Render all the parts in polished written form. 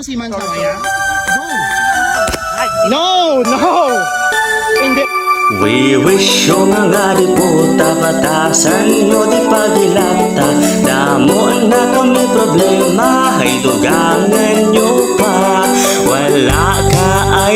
Si Man Sawaya? No! No! Hindi. We wish you mga diputa, batasan nyo di pagilata. Damo na kami problema, ay dugangan nyo pa. Wala ka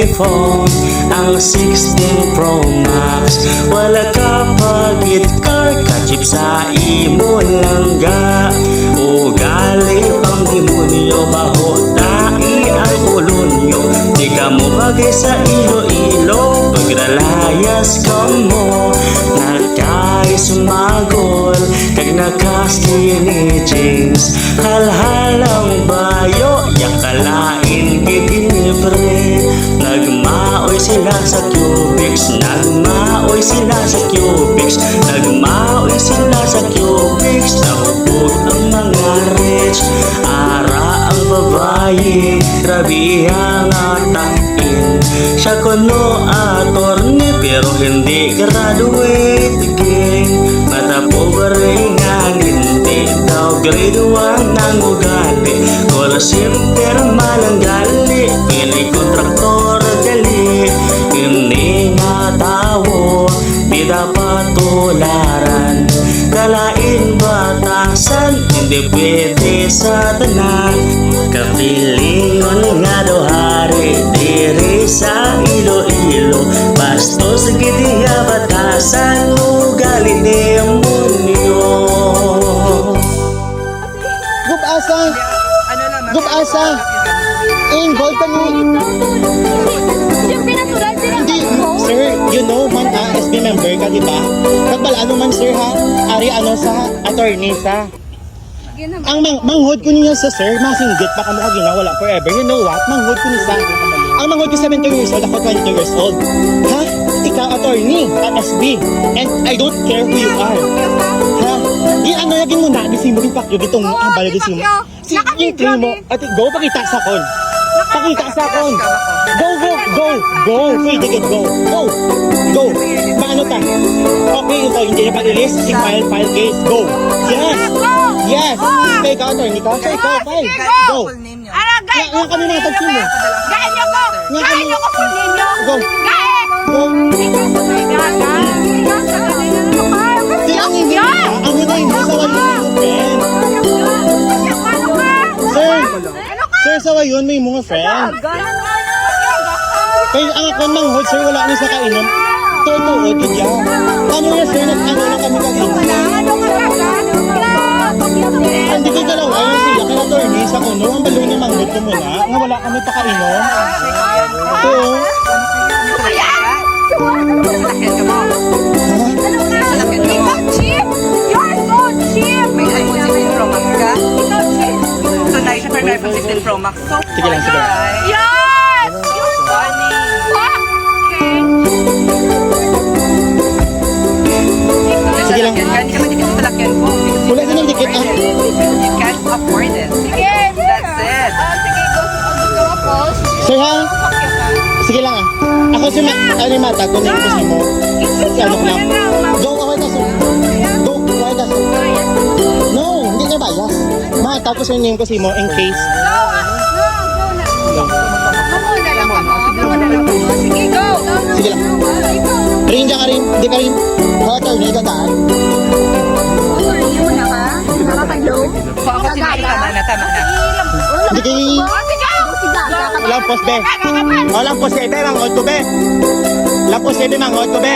iPhone, ang 16 Pro Max. Wala ka pagit car, kachip sa imo langga. Ugali pang demonyo, bahotai ang ulo nyo. Di ka mo bagay sa ilo-ilo, paglalayas ka mo. Nagkay sumagol, kag naka-skinny jeans. Halhalang bayo, yakalain gitinibre. Nagmaoy sila sa cubics, nagmaoy sila sa cubics, nagmaoy sila sa cubics. Nahubog ang mga rich, ara ang babae, grabe ang atakin. Siya kuno attorney pero hindi graduate again. Mata pobre nga hindi daw grade 1 ang ugali. Call center malanggali, pili kontraktor gali. Hindi nga tao, di dapat tularan. Kalain batasan, hindi pwede sa tanan. Kapilingon nga daw hari, diri sa Iloilo. Bastos gitiya batasan, ugali demonyo. Gubasa! Gubasa! Involved ka mo. Yung pinatulan sila Hindi, sir, you know man SB member ka, di ba? Kagbala ano man sir ha? Ari ano sa attorney sa? Ang manghod ko niya sa sir, masinggit pa kamo ka ginawala forever. You know what? Manghod ko niya sa. Ang manghod ko 17 years old, ako 22 years old. Ha? Ikaw attorney at SB. And I don't care who you are. Ha? Yung ano lagi mo na, bisi mo rin pakyo, gitong balagisi mo. Si intro mo, ati go, pakita sa kon. Pakita sa kon. Go, go, go, go. Pwede get go. Go, go. Paano ta? Okay, ito, hindi na pa-release. Si file case. Go. Yes. Yes. Kaya ikaw, attorney ka. So ikaw, file. Go. Yan kami mga tagsin mo. Gain niyo ko! Gain niyo ko po ninyo! Go. Gain! Go. Kaya ang hindi na, ang hindi sa wali mo, friend. Sir, sir, sa wayon may mga friend. Kaya ang akong manghod, sir, wala ni sa kainom. Totoo, tudya. Kamo na, sir, nag-ano na kami kainom. Hindi ko dalawa, yung siya, kaya attorney, sa kuno, ang balo ni manghod ko muna, nga wala kami pakainom. Ito, Cheap! You're so cheap! May iPhone 16 Pro Max ka? Ikaw cheap! So nice siya for iPhone 16 Pro Max. So Sige lang, sige. Yes! You're funny! Sige lang. Hindi ka matikit sa talakyan ko. wala ka ng dikit, ah. You can't afford it. Sige! That's it. Sige, gusto mo post? Sir, ha? Sige lang, ah. Ako si Mata, kung yung gusto mo. Ano ko lang. Go, okay ka, sir. Go, okay ka, sir. No, hindi na bias. Mata ko sa name ko si mo in case. Sige, go! Sige lang. Rin dyan ka rin. Hindi ka rin. Attorney, gandaan. Attorney mo na ka? Nakakalow? So ako sinali, tama na. Hindi kayo. Lampos, be. O, lampos, be. Manghod ko, be. Lampos, be. Manghod ko, be.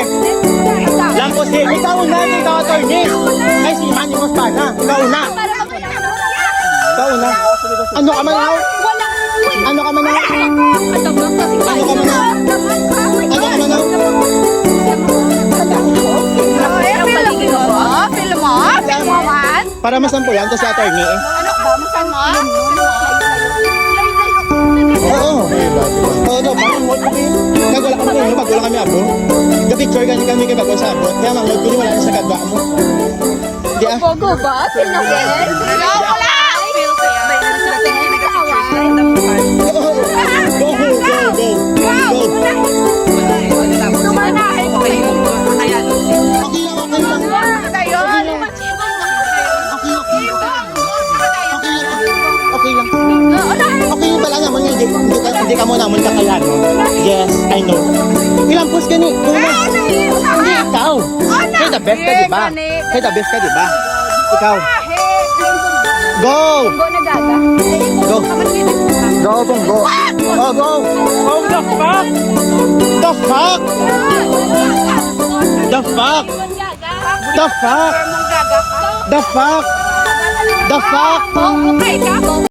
Lampos, be. Ikaw na, ikaw, attorney. Ay, si Manny Mospana. Ikaw na. Ikaw na. Ano ka man, ha? Ano ka man, ha? Ano ka man, ha? Ano ka man, ha? Film mo? Para masampulan to sa attorney, eh. Ano ba? Masan mo? Oo. Oo, daw. Manghod ko, eh. Kagwala kami kayo, pagwala kami abo. Ga-picture kami kay bago sa abot. Kaya manghod ko, wala na sa kagwa mo. Di, ah. Gogo ba? Sino ba? Wala! Go, go, go, go. Tumanahin mo kayo. Okay lang, okay lang. Tayo. Okay lang. Okay lang. Okay lang. Okay lang pala naman di ka mo naman kakayanan. Yes, I know. Ilang post ka ni? Hindi, ikaw. Kaya the best ka, di ba? Kaya the best ka, di ba? Ikaw. Go! Go na gaga. Go. Go, bong, go. Oh, go. Oh, the fuck? The fuck? The fuck? The fuck? The fuck? The fuck? Okay ka?